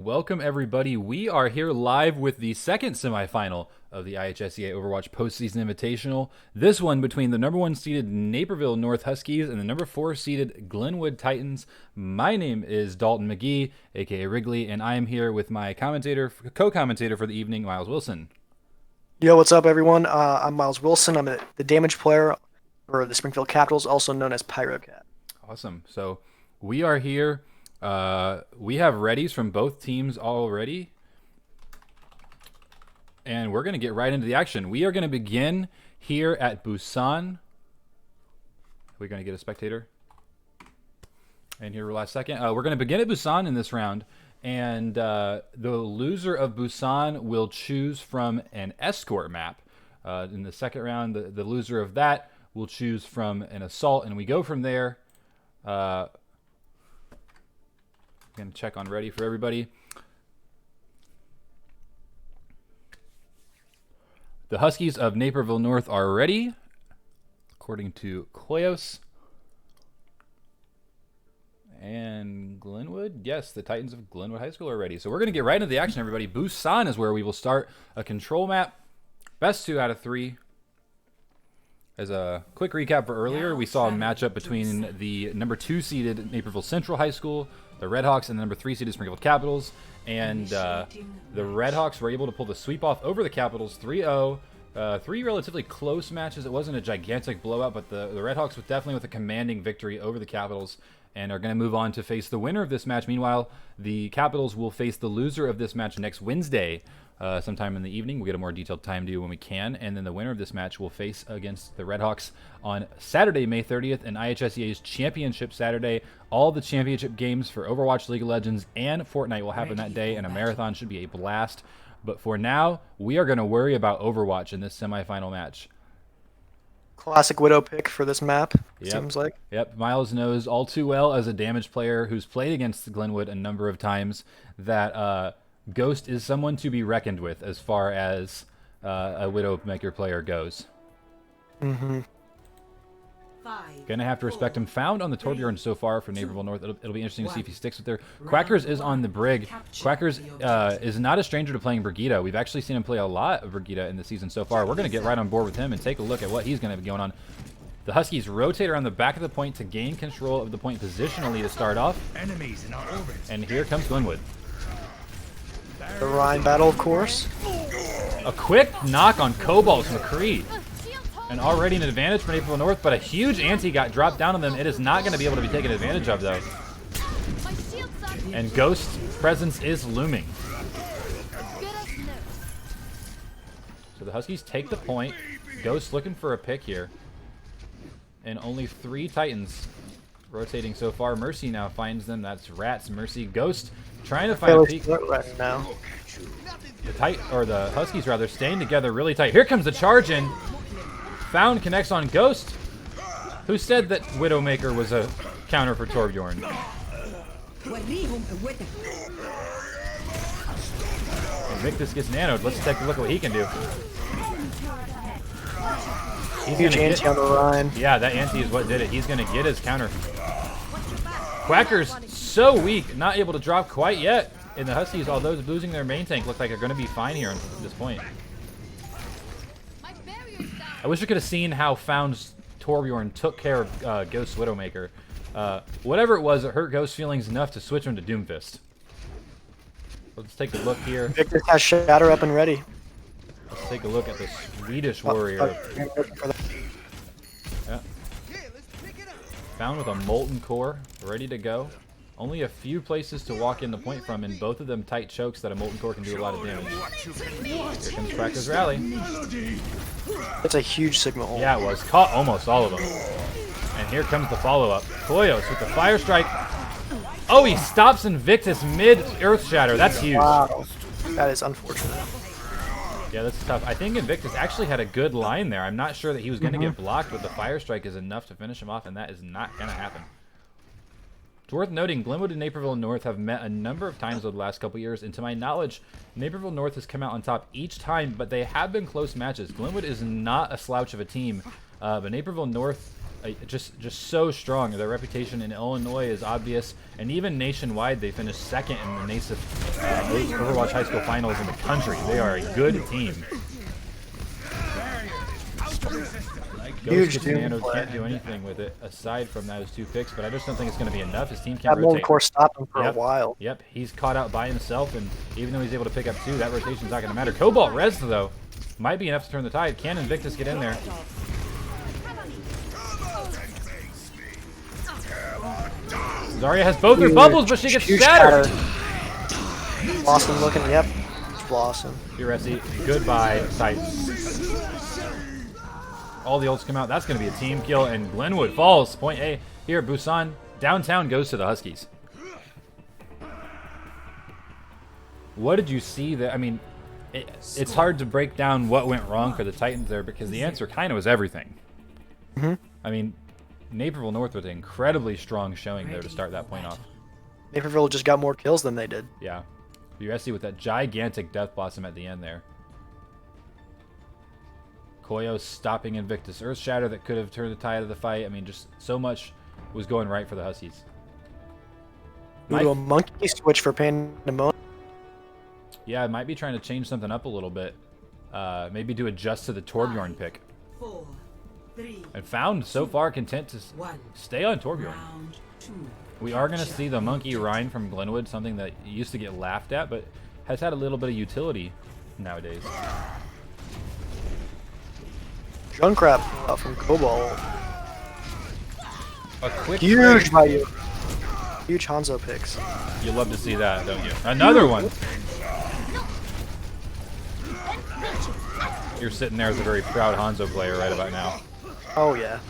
Welcome, everybody. We are here live with the second semifinal of the IHSEA Overwatch postseason invitational. This one between the number 1 seeded Naperville North Huskies and the number 4 seeded Glenwood Titans. My name is Dalton McGee, aka Wrigley, and I am here with my co-commentator for the evening, Miles Wilson. Yo, what's up, everyone? I'm Miles Wilson. I'm the damage player for the Springfield Capitals, also known as PyroCat. Awesome. So we are here. We have readies from both teams already. And we're going to get right into the action. We are going to begin here at Busan. We're going to get a spectator. And here for last second. We're going to begin at Busan in this round. And the loser of Busan will choose from an escort map. In the second round, the loser of that will choose from an assault. And we go from there. Going to check on ready for everybody. The Huskies of Naperville North are ready, according to Koyos. And Glenwood, yes, the Titans of Glenwood High School are ready. So we're going to get right into the action, everybody. Busan is where we will start a control map. Best 2 out of 3. As a quick recap for earlier, we saw a matchup between the number 2 seeded Naperville Central High School, the Redhawks, and the number 3 seeded Springfield Capitals. And the Redhawks were able to pull the sweep off over the Capitals 3-0. 3 relatively close matches. It wasn't a gigantic blowout, but the Redhawks was definitely with a commanding victory over the Capitals and are going to move on to face the winner of this match. Meanwhile, the Capitals will face the loser of this match next Wednesday, sometime in the evening. We'll get a more detailed time due when we can, and then the winner of this match will face against the Redhawks on Saturday, May 30th, in IHSEA's Championship Saturday. All the championship games for Overwatch, League of Legends, and Fortnite will happen that day, and a marathon should be a blast. But for now, we are going to worry about Overwatch in this semifinal match. Classic Widow pick for this map, seems like. Yep, Miles knows all too well as a damage player who's played against Glenwood a number of times that Ghost is someone to be reckoned with as far as a Widowmaker player goes. Mm-hmm. Gonna have to respect him. Found on the Torbjorn so far for Naperville North. It'll be interesting to see if he sticks with there. Quackers is on the Brig. Quackers is not a stranger to playing Brigida. We've actually seen him play a lot of Brigida in the season so far. We're gonna get right on board with him and take a look at what he's gonna be going on. The Huskies rotate around the back of the point to gain control of the point positionally to start off. And here comes Glenwood. The Rhine battle, of course. A quick knock on Cobalt's McCree. And already an advantage for Naperville North, but a huge ante got dropped down on them. It is not going to be able to be taken advantage of, though. And Ghost's presence is looming. So the Huskies take the point. Ghost looking for a pick here. And only 3 Titans rotating so far. Mercy now finds them. That's Rats. Mercy. Ghost trying to find a peek. Right now. The Huskies rather staying together really tight. Here comes the charge in. Found connects on Ghost. Who said that Widowmaker was a counter for Torbjorn? Victus gets nanoed. Let's take a look at what he can do. Huge ante on the Rhine. Yeah, that ante is what did it. He's going to get his counter. Quacker's so weak, not able to drop quite yet. And the Huskies, although losing their main tank, look like they're going to be fine here at this point. I wish we could have seen how Found's Torbjorn took care of Ghost Widowmaker. Whatever it was, it hurt Ghost's feelings enough to switch him to Doomfist. Let's take a look here. Victor has Shatter up and ready. Let's take a look at the Swedish warrior. Yeah. Found with a Molten Core, ready to go. Only a few places to walk in the point from, and both of them tight chokes that a Molten Core can do a lot of damage. Here comes Cracker's Rally. That's a huge signal. Yeah, it was. Caught almost all of them. And here comes the follow-up. Koyos with the Fire Strike. Oh, he stops Invictus mid-Earth Shatter. That's huge. Wow. That is unfortunate. Yeah, that's tough. I think Invictus actually had a good line there. I'm not sure that he was going to get blocked, but the Fire Strike is enough to finish him off, and that is not going to happen. It's worth noting, Glenwood and Naperville North have met a number of times over the last couple years, and to my knowledge, Naperville North has come out on top each time, but they have been close matches. Glenwood is not a slouch of a team, but Naperville North just so strong. Their reputation in Illinois is obvious, and even nationwide, they finished second in the NASIF Overwatch High School Finals in the country. They are a good team. Ghost Nano can't do anything with it aside from those 2 picks, but I just don't think it's going to be enough. His team can't That rotate. core stopped him for a while. Yep, he's caught out by himself, and even though he's able to pick up 2, that rotation's not going to matter. Cobalt res, though, might be enough to turn the tide. Can Invictus get in there? Zarya has both her bubbles, but she gets shattered. Blossom looking, yep. Blossom. Uresi, goodbye, Titans. All the ults come out. That's going to be a team kill, and Glenwood falls. Point A here. Busan downtown goes to the Huskies. What did you see there? I mean, it's hard to break down what went wrong for the Titans there because the answer kind of was everything. I mean, Naperville North was an incredibly strong showing there to start that point off. Naperville just got more kills than they did. Yeah. USC with that gigantic Death Blossom at the end there. Koyo stopping Invictus Earth Shatter that could have turned the tide of the fight. I mean, just so much was going right for the Huskies. A monkey switch for Pandemonium. Yeah, might be trying to change something up a little bit. Maybe to adjust to the Torbjorn pick. 4, 3, And found so far content to stay on Torbjorn. We are going to see the Monkey Rhine from Glenwood, something that used to get laughed at, but has had a little bit of utility nowadays. Junkrat from Cobalt. A quick Huge by you. Huge Hanzo picks. You love to see that, don't you? Another one! You're sitting there as a very proud Hanzo player right about now. Oh, yeah.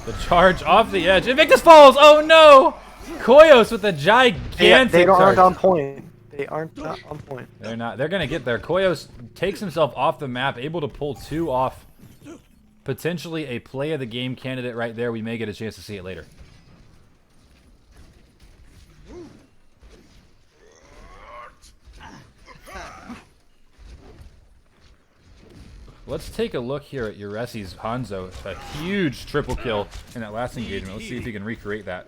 The charge off the edge. Invictus falls! Oh no! Koyos with a gigantic They aren't charge. on point. They aren't on point. They're not. They're going to get there. Koyos takes himself off the map, able to pull 2 off. Potentially a play of the game candidate right there. We may get a chance to see it later. Let's take a look here at Uresi's Hanzo. A huge triple kill in that last engagement. Let's see if he can recreate that.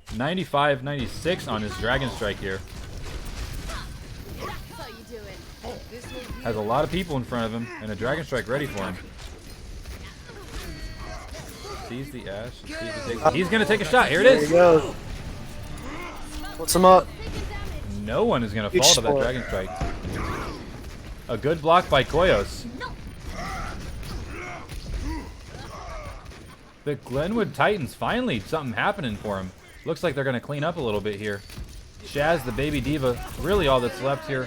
95-96 on his Dragon Strike here. Has a lot of people in front of him, and a Dragon Strike ready for him. Sees the Ash. Sees the He's going to take a shot. Here it is. There he goes. Puts him up. No one is going to fall to that Dragon Strike. A good block by Koyos. The Glenwood Titans, finally something happening for him. Looks like they're going to clean up a little bit here. Shaz, the baby diva, really all that's left here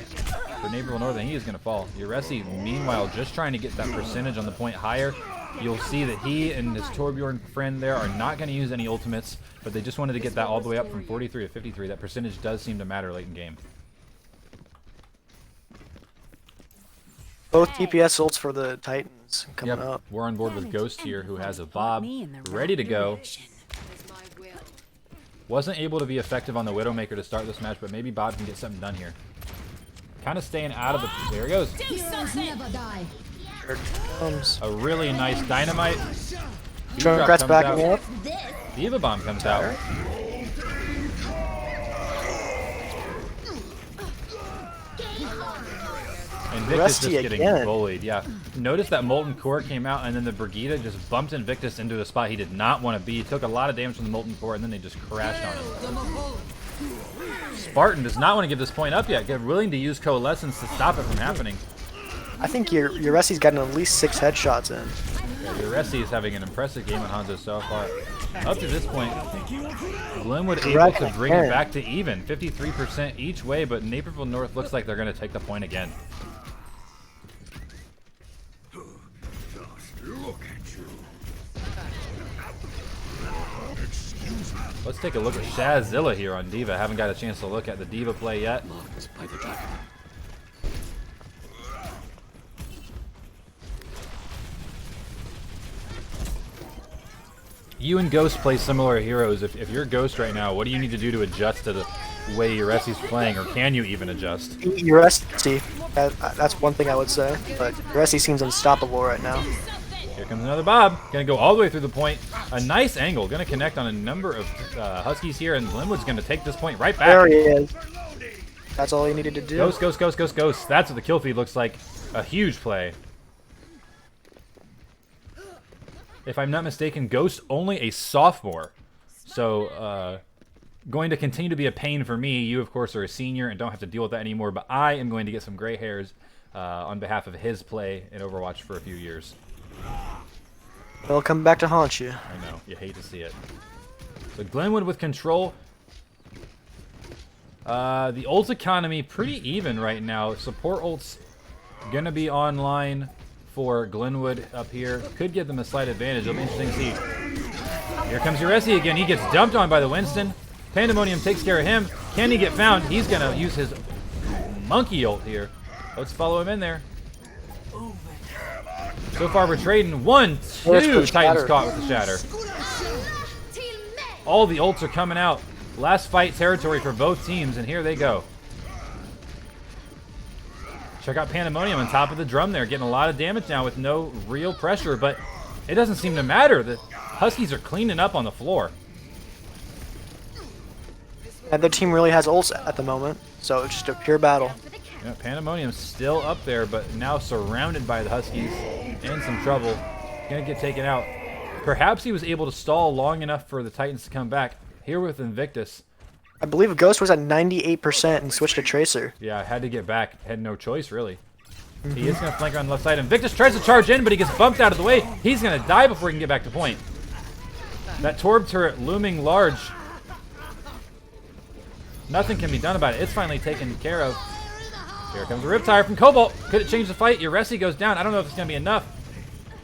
for Naperville North, and he is going to fall. Uresi, meanwhile, just trying to get that percentage on the point higher. You'll see that he and his Torbjorn friend there are not going to use any ultimates, but they just wanted to get that all the way up from 43 to 53. That percentage does seem to matter late in game. Both DPS ults for the Titans coming up. We're on board with Ghost here, who has a Bob ready to go. Wasn't able to be effective on the Widowmaker to start this match, but maybe Bob can get something done here. Kind of staying out of the... There he goes. Here it comes. A really nice dynamite. Junkrat's backing up. Diva Bomb comes out. Invictus just getting bullied, yeah. Notice that Molten Core came out, and then the Brigida just bumped Invictus into a spot he did not want to be. Took a lot of damage from the Molten Core, and then they just crashed on him. Spartan does not want to give this point up yet. They're willing to use Coalescence to stop it from happening. I think Uresi's gotten at least 6 headshots in. Yeah, Uresi is having an impressive game on Hanzo so far. Up to this point, Glenwood able to bring it back to even. 53% each way, but Naperville North looks like they're going to take the point again. Let's take a look at Shazzilla here on Diva. Haven't got a chance to look at the Diva play yet. You and Ghost play similar heroes. If you're Ghost right now, what do you need to do to adjust to the way Uresi's playing, or can you even adjust? Uresi, that's one thing I would say, but Uresi seems unstoppable right now. Here comes another Bob. Gonna go all the way through the point. A nice angle. Gonna connect on a number of Huskies here, and Glenwood's gonna take this point right back. There he is. That's all he needed to do. Ghost, ghost, ghost, ghost, ghost. That's what the kill feed looks like. A huge play. If I'm not mistaken, Ghost only a sophomore. So, going to continue to be a pain for me. You, of course, are a senior and don't have to deal with that anymore, but I am going to get some gray hairs on behalf of his play in Overwatch for a few years. They'll come back to haunt you. I know. You hate to see it. So Glenwood with control. The ult economy pretty even right now. Support ult's going to be online for Glenwood up here. Could give them a slight advantage. It'll be interesting to see. Here comes IHSEA again. He gets dumped on by the Winston. Pandemonium takes care of him. Can he get found? He's going to use his monkey ult here. Let's follow him in there. So far, we're trading 1-2. Titans caught with the shatter. All the ults are coming out. Last fight territory for both teams, and here they go. Check out Pandemonium on top of the drum there, getting a lot of damage now with no real pressure, but it doesn't seem to matter. The Huskies are cleaning up on the floor. And their team really has ults at the moment, so it's just a pure battle. Yeah, Pandemonium's still up there, but now surrounded by the Huskies. In some trouble. Gonna get taken out. Perhaps he was able to stall long enough for the Titans to come back. Here with Invictus. I believe Ghost was at 98% and switched to Tracer. Yeah, had to get back. Had no choice, really. He is gonna flank on the left side. Invictus tries to charge in, but he gets bumped out of the way. He's gonna die before he can get back to point. That Torb turret looming large. Nothing can be done about it. It's finally taken care of. Here comes a Riptire from Cobalt. Could it change the fight? IHSEA goes down. I don't know if it's going to be enough.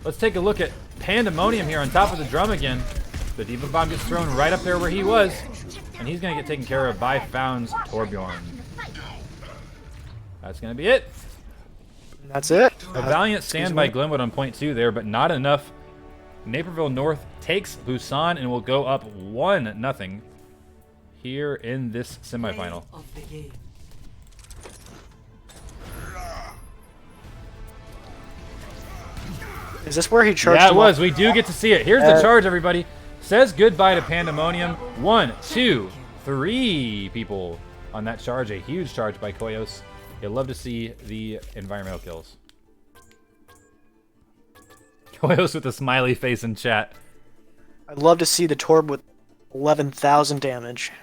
Let's take a look at Pandemonium here on top of the drum again. The Diva Bomb gets thrown right up there where he was. And he's going to get taken care of by Found's Torbjorn. That's going to be it. That's it. A valiant stand by Glenwood on point 2 there, but not enough. Naperville North takes Busan and will go up 1-0 here in this semifinal. Is this where he charged? Yeah, it was. We do get to see it. Here's the charge, everybody. Says goodbye to Pandemonium. 1, 2, 3 people on that charge. A huge charge by Koyos. You'll love to see the environmental kills. Koyos with a smiley face in chat. I'd love to see the Torb with 11,000 damage.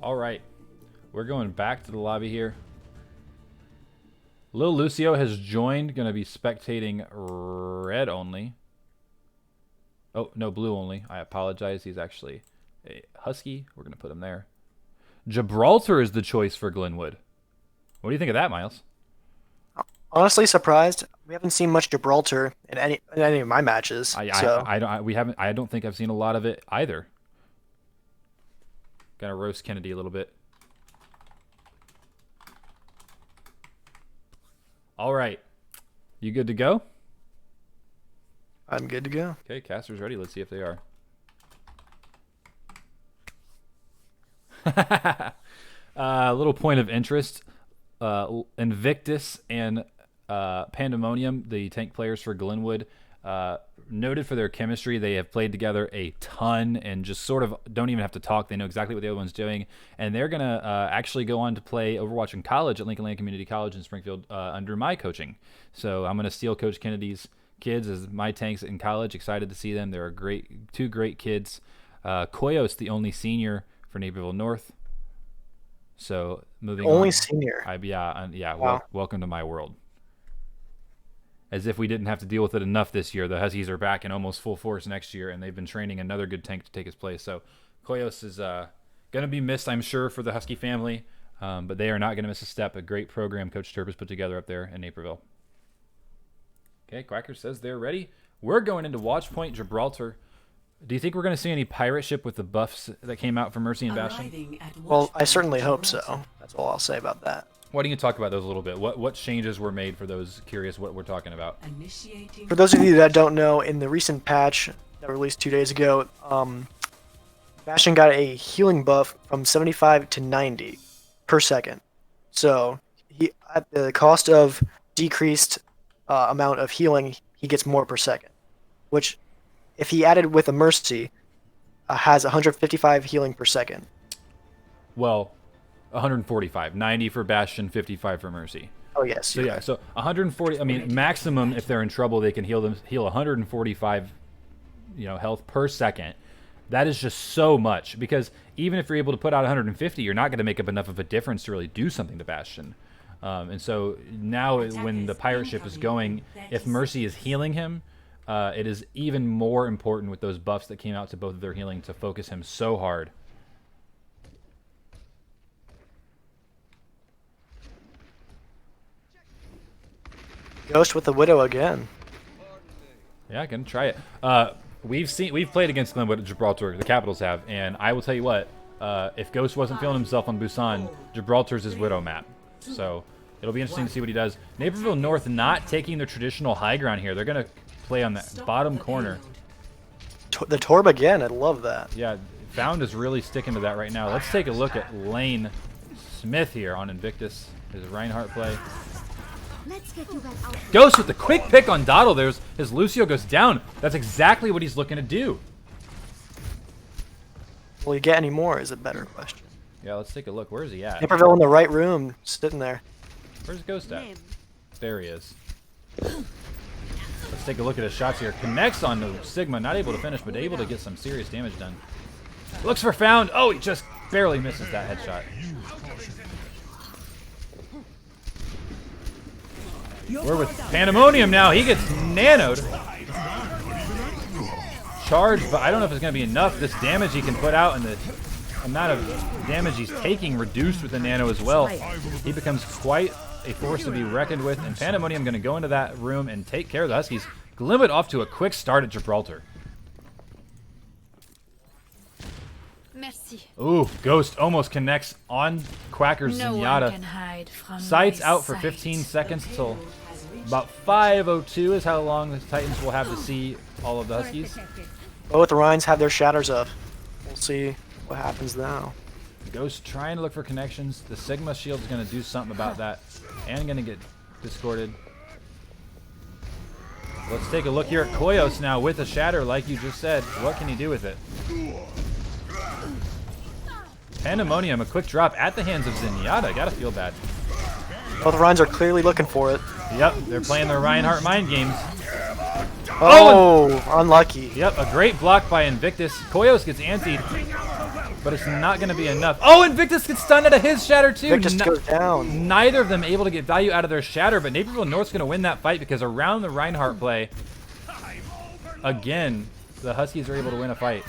All right, we're going back to the lobby here. Lil Lucio has joined, going to be spectating red only. Oh, no, blue only. I apologize. He's actually a Husky. We're going to put him there. Gibraltar is the choice for Glenwood. What do you think of that, Miles? Honestly, surprised. We haven't seen much Gibraltar in any of my matches. I don't think I've seen a lot of it either. Gonna roast Kennedy a little bit. All right, you good to go? I'm good to go. Okay, caster's ready. Let's see if they are. A little point of interest. Invictus and Pandemonium, the tank players for Glenwood, noted for their chemistry. They have played together a ton and just sort of don't even have to talk. They know exactly what the other one's doing. And they're going to actually go on to play Overwatch in college at Lincoln Land Community College in Springfield under my coaching. So I'm going to steal Coach Kennedy's kids as my tanks in college. Excited to see them. They're two great kids. Koyos, the only senior for Naperville North. So moving only on. Senior. Yeah. Wow. Welcome to my world. As if we didn't have to deal with it enough this year. The Huskies are back in almost full force next year, and they've been training another good tank to take his place. So Koyos is going to be missed, I'm sure, for the Husky family, but they are not going to miss a step. A great program Coach Turp has put together up there in Naperville. Okay, Quacker says they're ready. We're going into Watch Point Gibraltar. Do you think we're going to see any pirate ship with the buffs that came out for Mercy and Bastion? Well, I certainly hope so. That's all I'll say about that. Why don't you talk about those a little bit? What changes were made for those curious what we're talking about? Initiating. For those of you that don't know, in the recent patch that released 2 days ago, Bastion got a healing buff from 75 to 90 per second. So he, at the cost of decreased amount of healing, he gets more per second. Which, if he added with a Mercy, has 155 healing per second. Well, 145. 90 for Bastion, 55 for Mercy. Oh yes. So yeah, so 140. I mean, maximum if they're in trouble, they can heal 145, health per second. That is just so much, because even if you're able to put out 150, you're not going to make up enough of a difference to really do something to Bastion. And so now when the pirate ship is going, if Mercy is healing him, it is even more important with those buffs that came out to both of their healing to focus him so hard. Ghost with the Widow again. Yeah, I can try it. We've played against Glenwood at Gibraltar, the Capitals have, and I will tell you what, if Ghost wasn't feeling himself on Busan, Gibraltar's his Widow map. So it'll be interesting to see what he does. Naperville North not taking the traditional high ground here. They're going to play on that bottom corner. The Torb again, I love that. Yeah, Found is really sticking to that right now. Let's take a look at Lane Smith here on Invictus. His Reinhardt play. Ghost with the quick pick on Dottle. There's his Lucio goes down. That's exactly what he's looking to do. Will he get any more is a better question. Yeah, let's take a look. Where is he at? Naperville in the right room, sitting there. Where's Ghost at? There he is. Let's take a look at his shots here. Connects onto Sigma, not able to finish, but able to get some serious damage done. Looks for Found. Oh, he just barely misses that headshot. We're with Pandemonium now. He gets nanoed. Charged, but I don't know if it's going to be enough. This damage he can put out and the amount of damage he's taking reduced with the nano as well. He becomes quite a force to be reckoned with. And Pandemonium going to go into that room and take care of the Huskies. Glenwood off to a quick start at Gibraltar. Merci. Ooh, Ghost almost connects on Quacker's No one Zenyatta. can hide from Sights my out for sight. 15 seconds till about 5:02 is how long the Titans will have to see all of the Huskies. Both Rhines have their shatters up. We'll see what happens now. Ghost trying to look for connections. The Sigma shield is going to do something about that and going to get discorded. Let's take a look here at Koyos now with a shatter, like you just said. What can he do with it? Pandemonium, a quick drop at the hands of Zenyatta. Gotta feel bad. Both Rhines are clearly looking for it. Yep, they're playing their Reinhardt mind games. Oh, unlucky. Yep, a great block by Invictus. Koyos gets antied, but it's not going to be enough. Oh, Invictus gets stunned out of his shatter too. Invictus goes down. Neither of them able to get value out of their shatter, but Naperville North's going to win that fight because around the Reinhardt play, again, the Huskies are able to win a fight.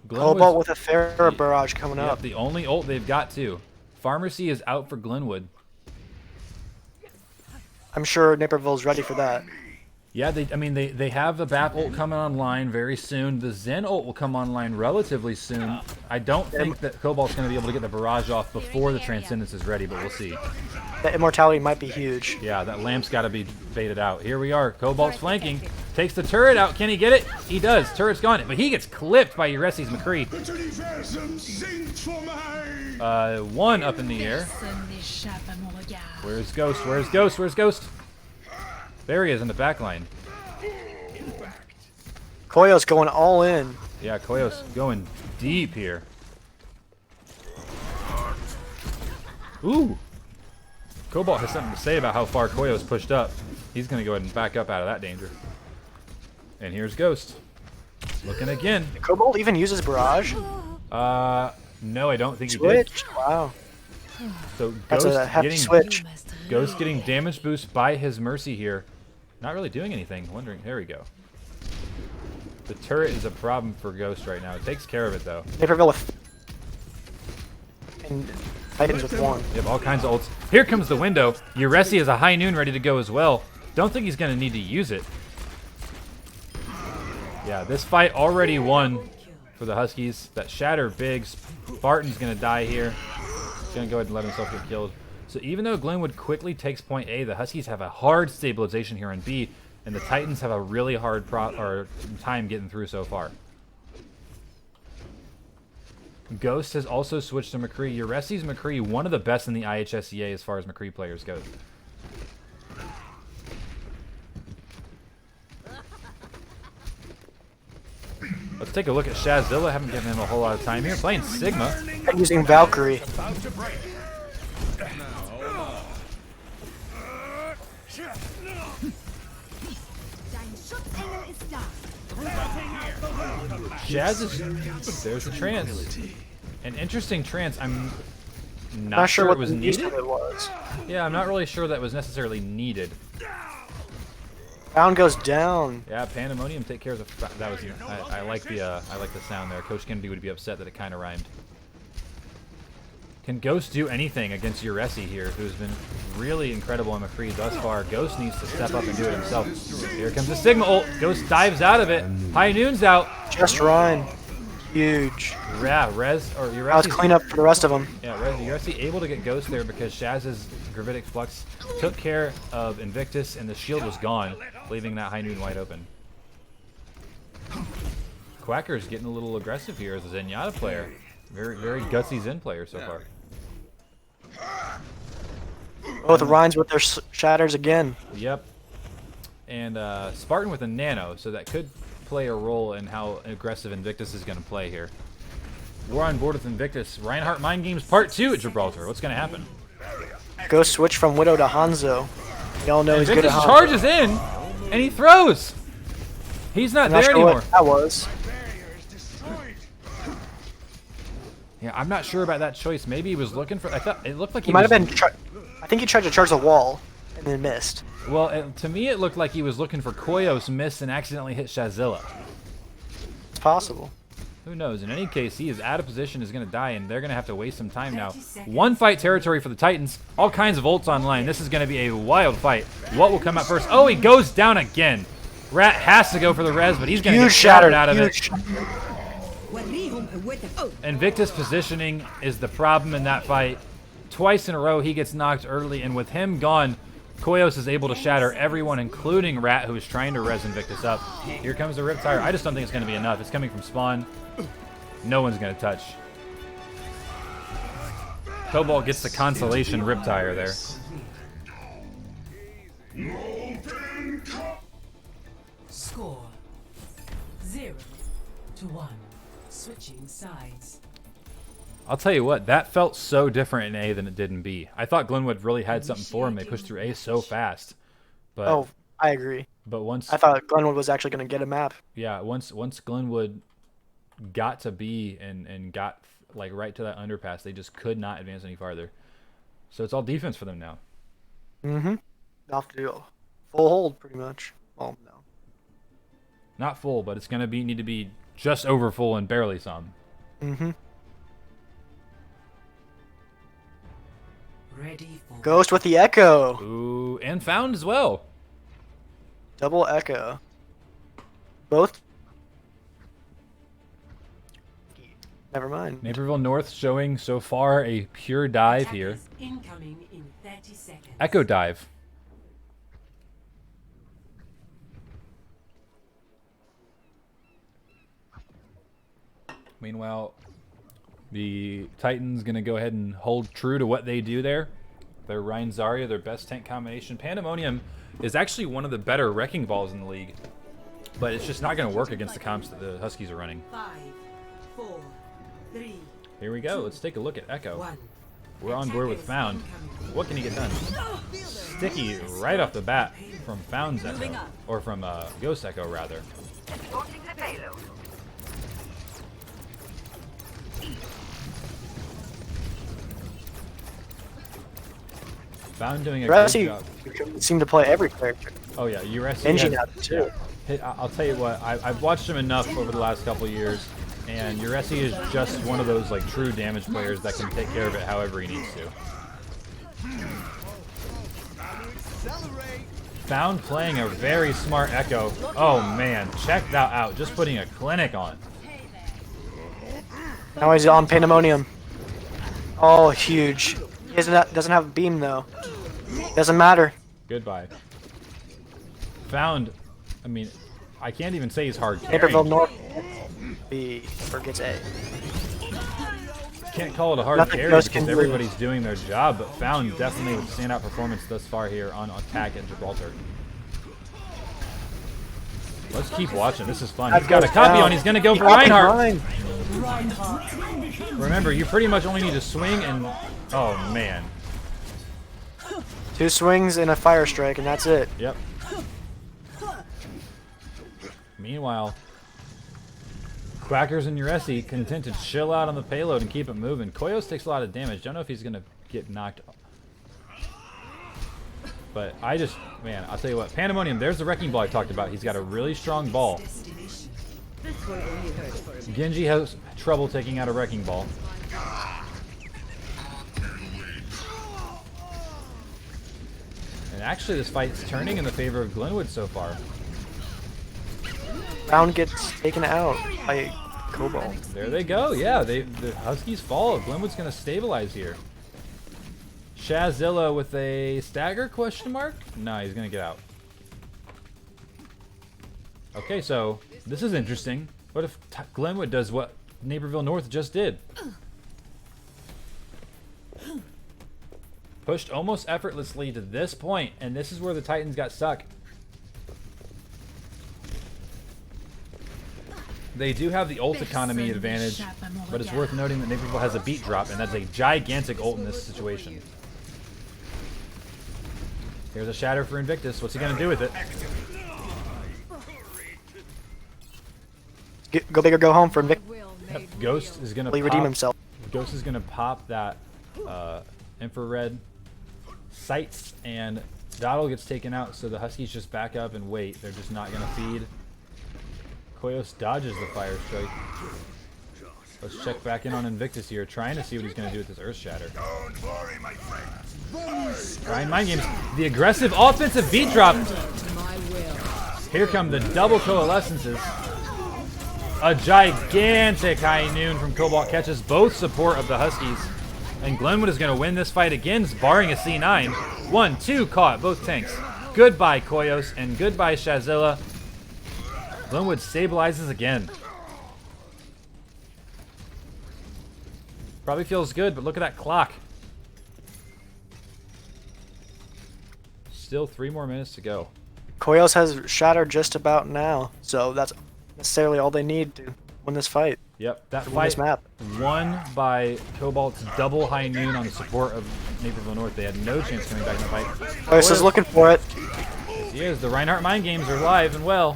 Cobalt with a fair barrage coming Yep, up. the only ult they've got too. Pharmacy is out for Glenwood. I'm sure Naperville's ready for that. Yeah, they have the BAP ult coming online very soon. The Zen ult will come online relatively soon. I don't think that Cobalt's going to be able to get the barrage off before the Transcendence is ready, but we'll see. That immortality might be huge. Yeah, that lamp's got to be baited out. Here we are. Cobalt's flanking. Takes the turret out. Can he get it? He does. Turret's gone. But he gets clipped by Uresi's McCree. One up in the air. Where's Ghost? Where's Ghost? Where's Ghost? There he is in the back line. Koyo's going all in. Yeah, Koyos going deep here. Ooh. Cobalt has something to say about how far Koyo's pushed up. He's going to go ahead and back up out of that danger. And here's Ghost. Looking again. Cobalt even uses barrage? No, I don't think he did. Switch? Wow. So That's a hefty switch. Ghost getting damage boost by his Mercy here. Not really doing anything. Wondering. There we go. The turret is a problem for Ghost right now. It takes care of it though. Naperville with and Titans with one. You have all kinds of ults. Here comes the window. Uresi is a high noon ready to go as well. Don't think he's going to need to use it. Yeah, this fight already won for the Huskies. That shatter big. Spartan's going to die here. He's going to go ahead and let himself get killed. So even though Glenwood quickly takes point A, the Huskies have a hard stabilization here on B, and the Titans have a really hard time getting through so far. Ghost has also switched to McCree. Uresi's McCree, one of the best in the IHSEA as far as McCree players go. Let's take a look at Shazilla. Haven't given him a whole lot of time here. Playing Sigma. I'm using Valkyrie. Shaz is... There's the trance. An interesting trance. I'm Not sure what it was the use needed. of it was. Yeah, I'm not really sure that was necessarily needed. Round goes down. Yeah, Pandemonium take care of the... That was... I like the sound there. Coach Kennedy would be upset that it kind of rhymed. Can Ghost do anything against Uresi here, who's been really incredible on McCree thus far? Ghost needs to step up and do it himself. Here comes the Sigma ult. Ghost dives out of it. High Noon's out. Just Ryan. Huge. Yeah, Rez or Uresi. Now it's clean up for the rest of them. Yeah, Uresi able to get Ghost there because Shaz's Gravitic Flux took care of Invictus and the shield was gone, leaving that High Noon wide open. Quacker's getting a little aggressive here as a Zenyatta player. Very gutsy Zen player so far. Both Rhines with their shatters again. Yep. And Spartan with a nano, so that could play a role in how aggressive Invictus is going to play here. We're on board with Invictus. Reinhardt Mind Games Part 2 at Gibraltar. What's going to happen? Ghost switch from Widow to Hanzo. Y'all know he's good at Invictus Hanzo. charges in, and he throws. He's not I'm there not sure anymore. what that was. Yeah, I'm not sure about that choice. Maybe he was looking for... I thought it looked like He might was, have been... I think he tried to charge the wall and then missed. Well, to me it looked like he was looking for Koyos, missed, and accidentally hit Shazilla. It's possible. Who knows? In any case, he is out of position, is going to die, and they're going to have to waste some time now. One fight territory for the Titans. All kinds of ults online. This is going to be a wild fight. What will come out first? Oh, he goes down again. Rat has to go for the res, but he's going to get shattered out of it. Invictus positioning is the problem in that fight. Twice in a row, he gets knocked early, and with him gone, Koyos is able to shatter everyone, including Rat, who is trying to res Invictus up. Here comes the Riptire. I just don't think it's going to be enough. It's coming from Spawn. No one's going to touch. Cobalt gets the consolation Riptire there. Score 0-1. Switching sides. I'll tell you what, that felt so different in A than it did in B. I thought Glenwood really had something for him. They pushed through A so fast. But, Oh, I agree. but once... I thought Glenwood was actually going to get a map. Yeah, once Glenwood got to B and got like right to that underpass, they just could not advance any farther. So it's all defense for them now. Mm-hmm. They'll have to do a full hold, pretty much. Well, no. Not full, but it's gonna need to be just over full and barely some. Mm-hmm. Ready for Ghost with the Echo. Ooh, and found as well. Double Echo. Both. Never mind. Naperville North showing so far a pure dive here. attackers incoming in 30 seconds. Echo dive. Meanwhile, the Titans going to go ahead and hold true to what they do there. Their Ryan Zarya, their best tank combination. Pandemonium is actually one of the better wrecking balls in the league, but it's just not going to work against the comps that the Huskies are running. 5, 4, 3, Here we go. Let's take a look at Echo. 1. We're on board with Found. What can he get done? Sticky right off the bat from Found's Echo, or from Ghost Echo rather. Found doing a great Resi job. seemed to play every character. Oh yeah, Uresi Engine has- out too. I'll tell you what, I've watched him enough over the last couple of years, and Uresi is just one of those like true damage players that can take care of it however he needs to. Found playing a very smart Echo. Oh man, check that out. Just putting a clinic on. Now he's on Pandemonium. Oh, huge. He doesn't have a beam though. Doesn't matter. Goodbye. Found. I mean, I can't even say he's hard Naperville carrying. North B or gets A. Can't call it a hard Nothing carry Ghost because can do. everybody's doing their job, but Found definitely with standout performance thus far here on attack at Gibraltar. Let's keep watching. This is fun. He's got a copy on. He's going to go for Reinhardt. Remember, you pretty much only need to swing and... Oh, man. 2 swings and a fire strike, and that's it. Yep. Meanwhile, Quackers and Uresi content to chill out on the payload and keep it moving. Koyos takes a lot of damage. Don't know if he's going to get knocked. But I just, man, I'll tell you what. Pandemonium, there's the Wrecking Ball I talked about. He's got a really strong ball. Genji has trouble taking out a Wrecking Ball. And actually, this fight's turning in the favor of Glenwood so far. Round gets taken out by Cobalt. There they go. Yeah, the Huskies fall. Glenwood's going to stabilize here. Shazilla with a stagger question mark? Nah, he's going to get out. Okay, so this is interesting. What if Glenwood does what Naperville North just did? Pushed almost effortlessly to this point, and this is where the Titans got stuck. They do have the ult economy advantage, but it's worth noting that Naperville has a beat drop, and that's a gigantic ult in this situation. Here's a shatter for Invictus. What's he going to do with it? Go big or go home for Invictus. Yep. Ghost is going to Redeem himself. Ghost is going to pop that infrared sights, and Dottle gets taken out, so the Huskies just back up and wait. They're just not going to feed. Koyos dodges the fire strike. Let's check back in on Invictus here, trying to see what he's going to do with this Earth Shatter. Don't worry, my friend. Ryan Mind Games, the aggressive offensive beat drop. Here come the double coalescences. A gigantic high noon from Cobalt catches both support of the Huskies. And Glenwood is going to win this fight again, barring a C9. 1, 2, caught both tanks. Goodbye, Koyos, and goodbye, Shazilla. Glenwood stabilizes again. Probably feels good, but look at that clock. Still 3 more minutes to go. Koyos has Shatter just about now, so that's necessarily all they need to win this fight. Yep, that win this fight map. won by Cobalt's double high noon on the support of Naperville North. They had no chance coming back in the fight. Koyos is looking for it. Yes, he is. The Reinhardt Mind Games are live and well.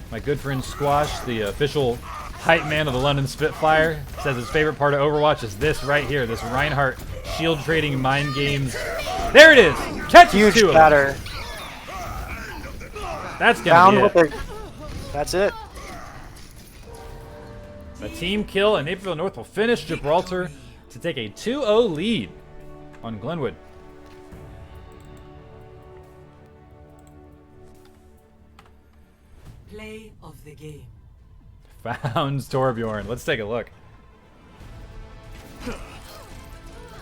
My good friend Squash, the official hype man of the London Spitfire, says his favorite part of Overwatch is this right here, this Reinhardt shield trading mind games. There it is! Catches Huge 2 of them. Shatter. That's Down gonna with be it. it. That's it. A team kill, and Naperville North will finish Gibraltar to take a 2-0 lead on Glenwood. Play of the game. Founds Torbjorn. Let's take a look.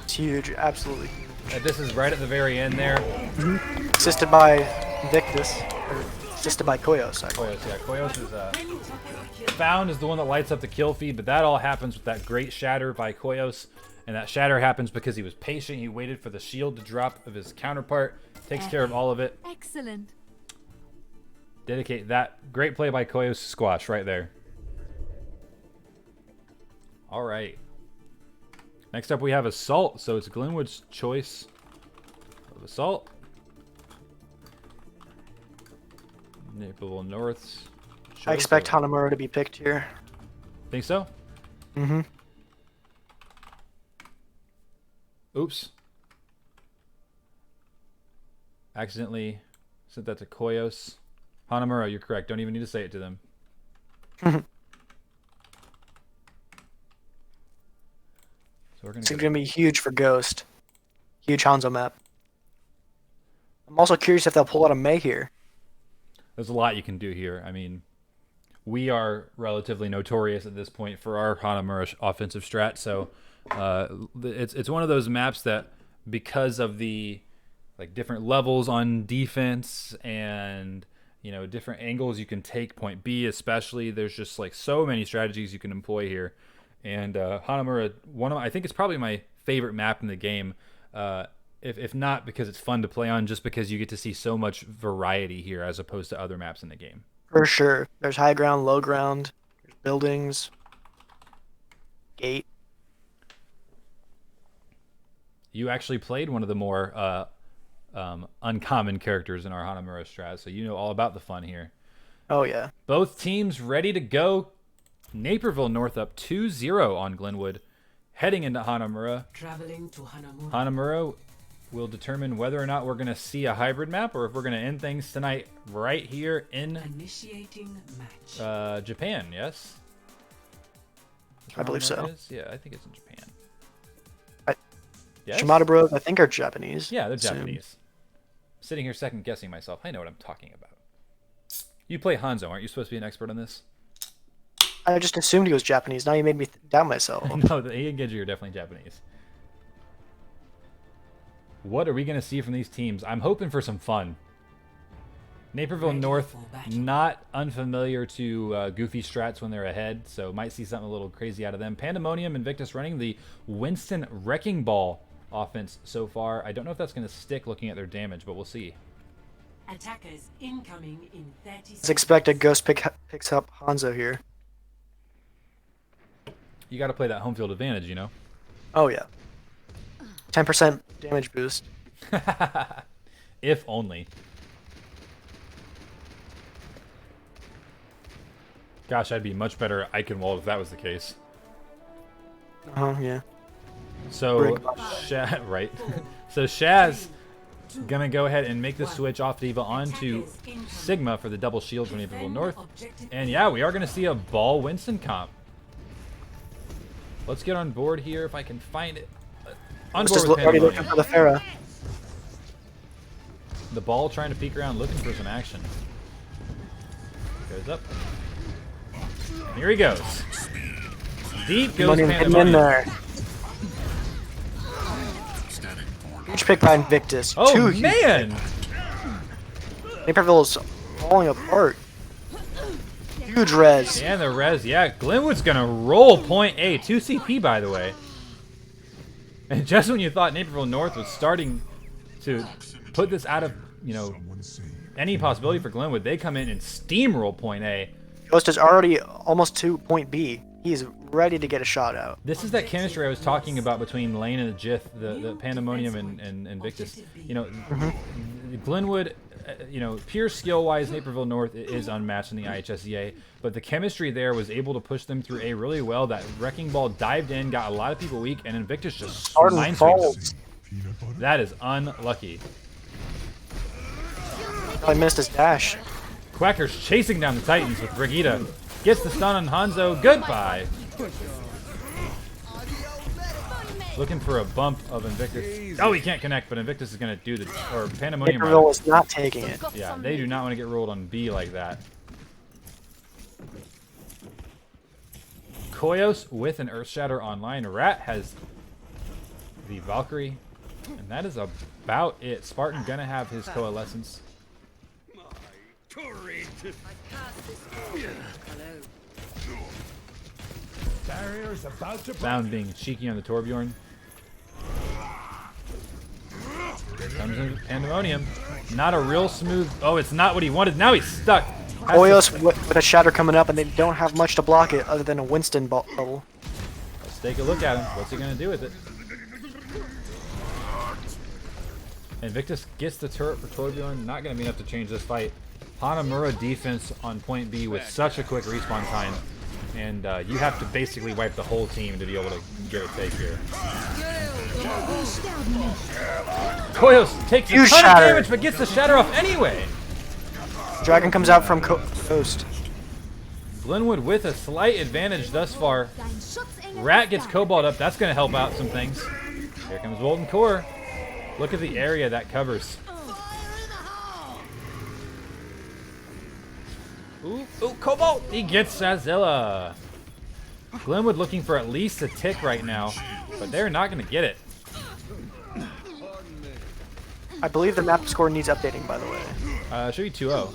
It's huge, absolutely huge. This is right at the very end there. Assisted by Invictus, or assisted by Koyos. Koyos, yeah. Koyos is Found is the one that lights up the kill feed, but that all happens with that great shatter by Koyos. And that shatter happens because he was patient. He waited for the shield to drop of his counterpart. Takes care of all of it. Excellent. Dedicate that great play by Koyos to Squash right there. All right. Next up we have Assault. So it's Glenwood's choice of Assault. Naperville North's choice. I expect of... Hanamura to be picked here. Think so? Mm-hmm. Oops. Accidentally sent that to Koyos. Hanamura, you're correct. Don't even need to say it to them. So we're It's gonna going to be huge for Ghost. Huge Hanzo map. I'm also curious if they'll pull out a Mei here. There's a lot you can do here. I mean, we are relatively notorious at this point for our Hanamura offensive strat. So it's one of those maps that, because of the like different levels on defense and different angles you can take point B, especially, there's just like so many strategies you can employ here. And Hanamura, I think it's probably my favorite map in the game. If not because it's fun to play on, just because you get to see so much variety here as opposed to other maps in the game. For sure. There's high ground, low ground, there's buildings, gate. You actually played one of the more uncommon characters in our Hanamura strat, so you know all about the fun here. Oh, yeah. Both teams ready to go. Naperville North up 2-0 on Glenwood, heading into Hanamura. Traveling to Hanamura. Hanamura will determine whether or not we're going to see a hybrid map or if we're going to end things tonight right here in Initiating match. Japan, yes? I believe so. Yeah, I think it's in Japan. I- Yes? Shimada Bros, I think, are Japanese. Yeah, they're Assume. Japanese. Sitting here second guessing myself. I know what I'm talking about. You play Hanzo, aren't you supposed to be an expert on this? I just assumed he was Japanese. Now you made me doubt myself. No, the A and Genji are definitely Japanese. What are we going to see from these teams? I'm hoping for some fun. Naperville Ready North, for battle. not unfamiliar to goofy strats when they're ahead, so might see something a little crazy out of them. Pandemonium, Invictus running the Winston Wrecking Ball offense so far. I don't know if that's going to stick looking at their damage, but we'll see. Attackers incoming in 30 As seconds. expected, Ghost picks up Hanzo here. You got to play that home field advantage, you know? Oh, yeah. 10% damage boost. If only. Gosh, I'd be much better at Eichenwald if that was the case. Yeah. So, Brig. right. So Shaz gonna go ahead and make the switch off Diva onto Sigma for the double shield from Naperville North. And yeah, we are gonna see a ball Winston comp. Let's get on board here if I can find it. On Just board with already looking Pandemonium. for the Pharah. The ball trying to peek around looking for some action. Goes up. And here he goes. Deep goes Money hidden in Pandemonium. there. Huge pick by Invictus. Oh Two huge- man! Naperville is falling apart. Huge res. And the res, yeah. Glenwood's gonna roll point A. 2 CP, by the way. And just when you thought Naperville North was starting to put this out of, any possibility for Glenwood, they come in and steamroll point A. Ghost is already almost to point B. He's ready to get a shot out. This is that chemistry I was talking about between Lane and the Jith, the Pandemonium and Invictus. Glenwood, pure skill-wise, Naperville North is unmatched in the IHSEA, but the chemistry there was able to push them through A really well. That Wrecking Ball dived in, got a lot of people weak, and Invictus just Arden mind sweeps falls. them. That is unlucky. Oh, he missed his dash. Quacker's chasing down the Titans with Brigitte. Gets the stun on Hanzo. Goodbye. Looking for a bump of Invictus. Oh, he can't connect, but Invictus is going to do or Pandemonium. Naperville was not taking it. Yeah, they do not want to get rolled on B like that. Koyos with an Earthshatter online. Rat has the Valkyrie. And that is about it. Spartan going to have his Coalescence. Barrier's about to Sound being cheeky on the Torbjorn. Comes in Pandemonium. Not a real smooth. Oh, it's not what he wanted. Now he's stuck. Has Koyos to- with a shatter coming up, and they don't have much to block it other than a Winston bubble. Let's take a look at him. What's he going to do with it? Invictus gets the turret for Torbjorn. Not going to be enough to change this fight. Hanamura defense on point B with such a quick respawn time. And you have to basically wipe the whole team to be able to get a take here. Koyos takes a Huge ton shatter. of damage but gets the shatter off anyway. Dragon comes out from Ghost. Glenwood with a slight advantage thus far. Rat gets Cobalt up. That's going to help out some things. Here comes Molten Core. Look at the area that covers. Ooh, Cobalt! He gets Sazilla. Glenwood looking for at least a tick right now, but they're not going to get it. I believe the map score needs updating, by the way. It should be 2-0.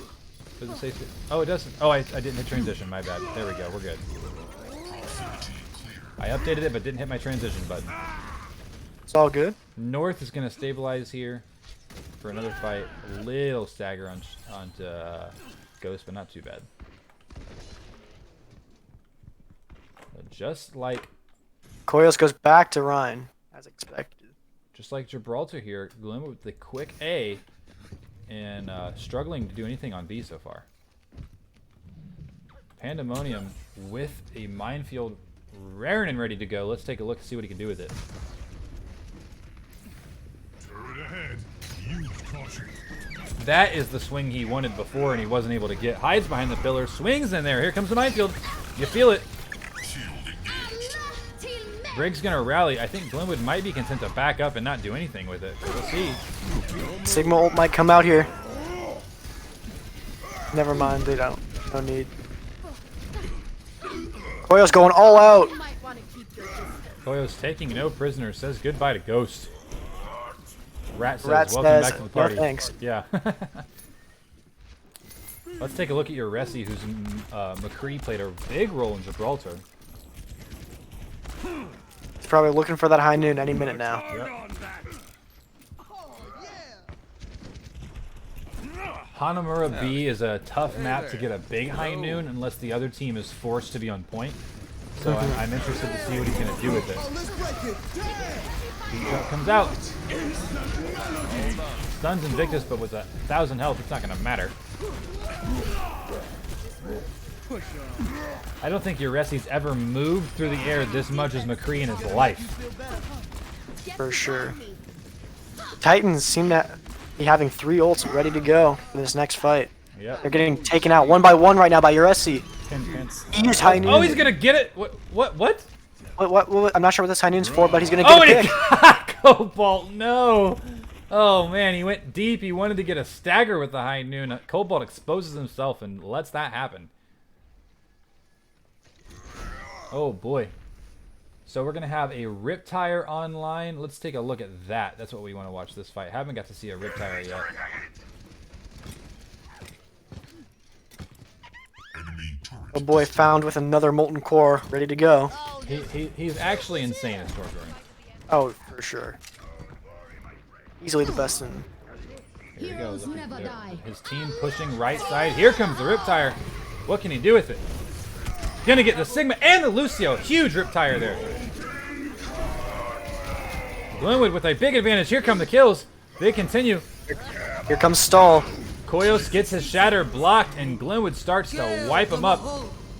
Does it say? Oh, it doesn't. Oh, I didn't hit transition. My bad. There we go. We're good. I updated it, but didn't hit my transition button. It's all good. North is going to stabilize here for another fight. A little stagger on Ghost, but not too bad. But just like Koyos goes back to Ryan, as expected. Just like Gibraltar here, Glenwood with the quick A and struggling to do anything on B so far. Pandemonium with a minefield raring and ready to go. Let's take a look and see what he can do with it. Turret ahead. Use caution. That is the swing he wanted before and he wasn't able to get. Hides behind the pillar, swings in there. Here comes the minefield. You feel it. Briggs gonna rally. I think Glenwood might be content to back up and not do anything with it. We'll see. Sigma ult might come out here. Never mind, they don't. No need. Koyo's going all out. Koyo's taking no prisoners. Says goodbye to Ghost. Rat says, Rat welcome says, back to the "No party." thanks. Yeah. Let's take a look at your Ressi, who's McCree played a big role in Gibraltar. He's probably looking for that high noon any minute now. Yep. Hanamura B is a tough map to get a big high noon unless the other team is forced to be on point. So I'm interested to see what he's going to do with it. Beat truck comes out. Stuns Invictus, but with 1,000 health, it's not going to matter. I don't think Uresi's ever moved through the air this much as McCree in his life. For sure. The Titans seem to be having 3 ults ready to go for this next fight. Yep. They're getting taken out one by one right now by Uresi. He used high noon. Oh, he's going to get it? What? What? I'm not sure what this high noon's for, but he's gonna Oh, get and a he pick. got Cobalt, no! Oh man, he went deep. He wanted to get a stagger with the high noon. Cobalt exposes himself and lets that happen. Oh boy. So we're gonna have a Riptire online. Let's take a look at that. That's what we want to watch this fight. Haven't got to see a Riptire yet. Oh boy, found with another molten core ready to go. He's actually insane at Stormgoring. Oh, for sure. Easily the best in. Here we go. His team pushing right side. Here comes the Riptire. What can he do with it? Gonna get the Sigma and the Lucio. Huge Riptire there. Glenwood with a big advantage. Here come the kills. They continue. Here comes Stall. Koyos gets his shatter blocked, and Glenwood starts to wipe him up.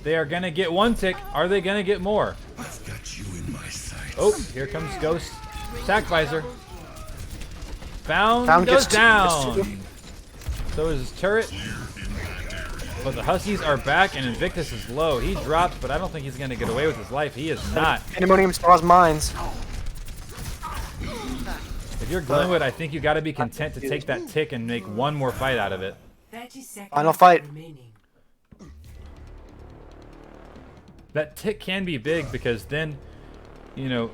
They are gonna get 1 tick. Are they gonna get more? I've got you in my sights. Oh, here comes Ghost. Attack visor. Found gets goes two. down. So is his turret. But the Huskies are back, and Invictus is low. He dropped, but I don't think he's gonna get away with his life. He is not. Pandemonium still has mines. If you're Glenwood, I think you got to be content to take that tick and make 1 more fight out of it. 30 seconds Final fight. remaining. That tick can be big because then, you know,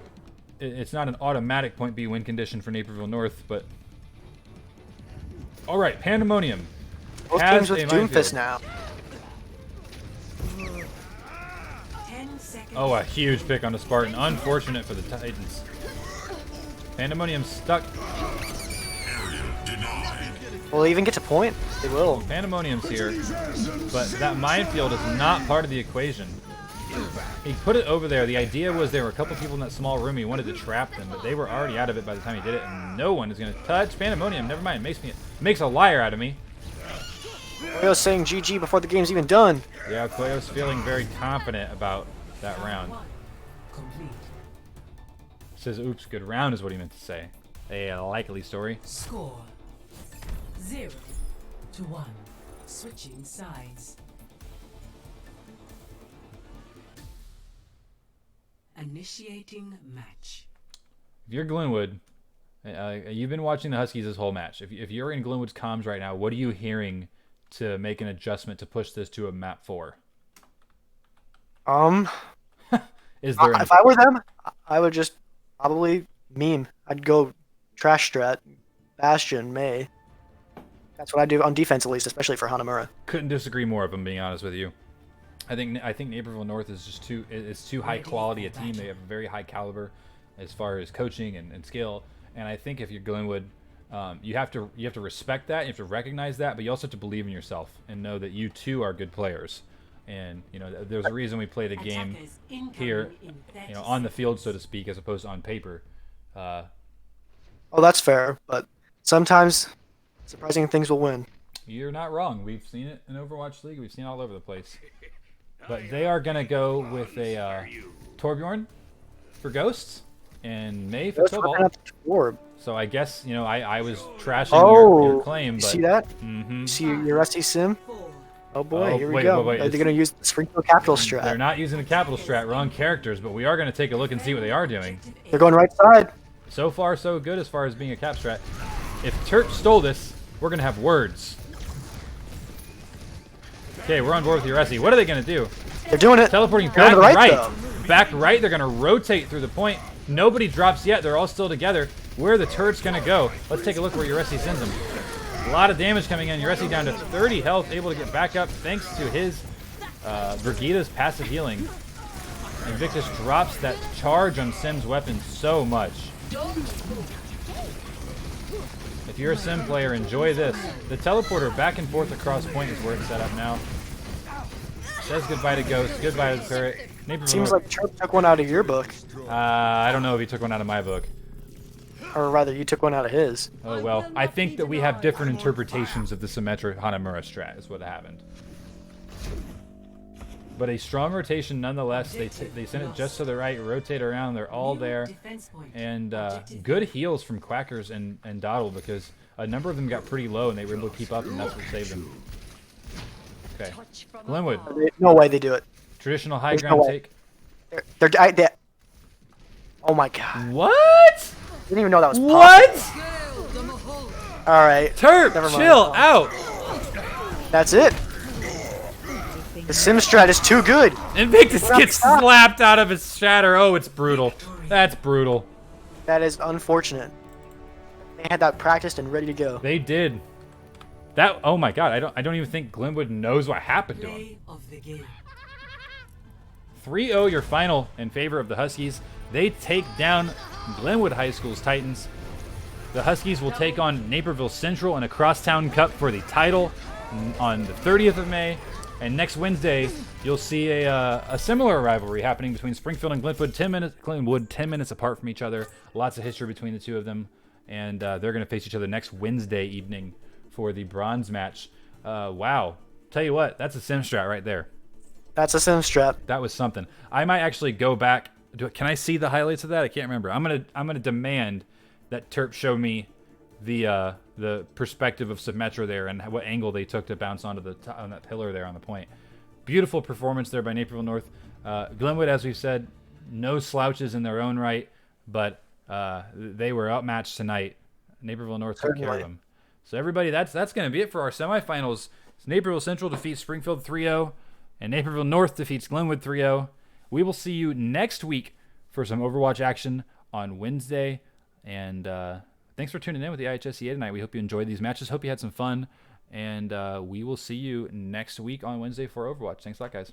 it's not an automatic point B win condition for Naperville North, but... Alright, Pandemonium. Both has teams with a minefield. Doomfist now. 10 seconds. Oh, a huge pick on the Spartan. Unfortunate for the Titans. Pandemonium stuck. Will they even get to point? They will. Pandemonium's here, but that minefield is not part of the equation. He put it over there. The idea was there were a couple people in that small room. He wanted to trap them, but they were already out of it by the time he did it, and no one is going to touch Pandemonium. Never mind. Makes a liar out of me. Koyo's saying GG before the game's even done. Yeah, Koyo's feeling very confident about that round. Complete. Says, oops, good round is what he meant to say. A likely story. Score 0-1. Switching sides. Initiating match. If you're Glenwood, you've been watching the Huskies this whole match. If you're in Glenwood's comms right now, what are you hearing to make an adjustment to push this to a map 4? Is there If I were them, I would just probably meme. I'd go trash strat, Bastion, May. That's what I do on defense, at least, especially for Hanamura. couldn't disagree more if I'm being honest with you. I think Naperville North is just too high quality a team. They have a very high caliber as far as coaching and skill. And I think if you're Glenwood, you have to respect that. You have to recognize that, but you also have to believe in yourself and know that you too are good players. And there's a reason we play the game here, on the field, so to speak, as opposed to on paper. Oh, that's fair, but sometimes surprising things will win. You're not wrong. We've seen it in Overwatch League. We've seen it all over the place. But they are gonna go with a Torbjorn for Ghosts and May for Let's look Cobalt. up the orb. So I guess I was trashing Oh, your claim, you but see that? Mhm. You see your rusty sim? Oh boy, Oh, here we wait, go. wait, wait, They're gonna use the Springfield Capital strat. They're not using the capital strat, wrong characters, but we are going to take a look and see what they are doing. They're going right side. So far, so good as far as being a cap strat. If Turp stole this, we're going to have words. Okay, we're on board with Uresi. What are they going to do? They're doing it. Teleporting They're back on the right. though. Back right, they're going to rotate through the point. Nobody drops yet. They're all still together. Where are the turrets going to go? Let's take a look where Uresi sends them. A lot of damage coming in. Uresi down to 30 health, able to get back up thanks to his Brigida's passive healing. Invictus drops that charge on Sim's weapon so much. If you're a Sim player, enjoy this. The teleporter back and forth across point is where it's set up now. Says goodbye to Ghost, goodbye to the turret. Naperville Seems North. like Chirp took one out of your book, I don't know if he took one out of my book. or rather, you took one out of his. Oh well, I think that we have different interpretations of the Symmetra Hanamura strat is what happened. But a strong rotation nonetheless. They send it just to the right, rotate around, they're all there. And good heals from Quackers and Doddle because a number of them got pretty low and they were able to keep up and that's what saved them. Okay, Glenwood, No way they do it. traditional high There's no ground way. take. They oh my god. What? Didn't even know that was possible. What? All right. Turp, Never mind. chill out. That's it. The sim strat is too good. Invictus Stop, gets stop. slapped out of his shatter. Oh, it's brutal. That's brutal. That is unfortunate. They had that practiced and ready to go. They did. That. Oh my God. I don't even think Glenwood knows what happened to him. Play of the game. 3-0 your final in favor of the Huskies. They take down Glenwood High School's Titans. The Huskies will take on Naperville Central in a crosstown cup for the title on the 30th of May. And next Wednesday, you'll see a similar rivalry happening between Springfield and Glenwood, 10 minutes apart from each other. Lots of history between the two of them. And they're going to face each other next Wednesday evening for the bronze match. Wow. Tell you what, that's a sim strat right there. That's a sim strat. That was something. I might actually go back. Can I see the highlights of that? I can't remember. I'm gonna demand that Terp show me the perspective of Symmetra there and what angle they took to bounce onto on that pillar there on the point. Beautiful performance there by Naperville North. Glenwood, as we've said, no slouches in their own right, but they were outmatched tonight. Naperville North took care of them. So everybody, that's going to be it for our semifinals. Naperville Central defeats Springfield 3-0, and Naperville North defeats Glenwood 3-0. We will see you next week for some Overwatch action on Wednesday. And thanks for tuning in with the IHSEA tonight. We hope you enjoyed these matches. Hope you had some fun. And we will see you next week on Wednesday for Overwatch. Thanks a lot, guys.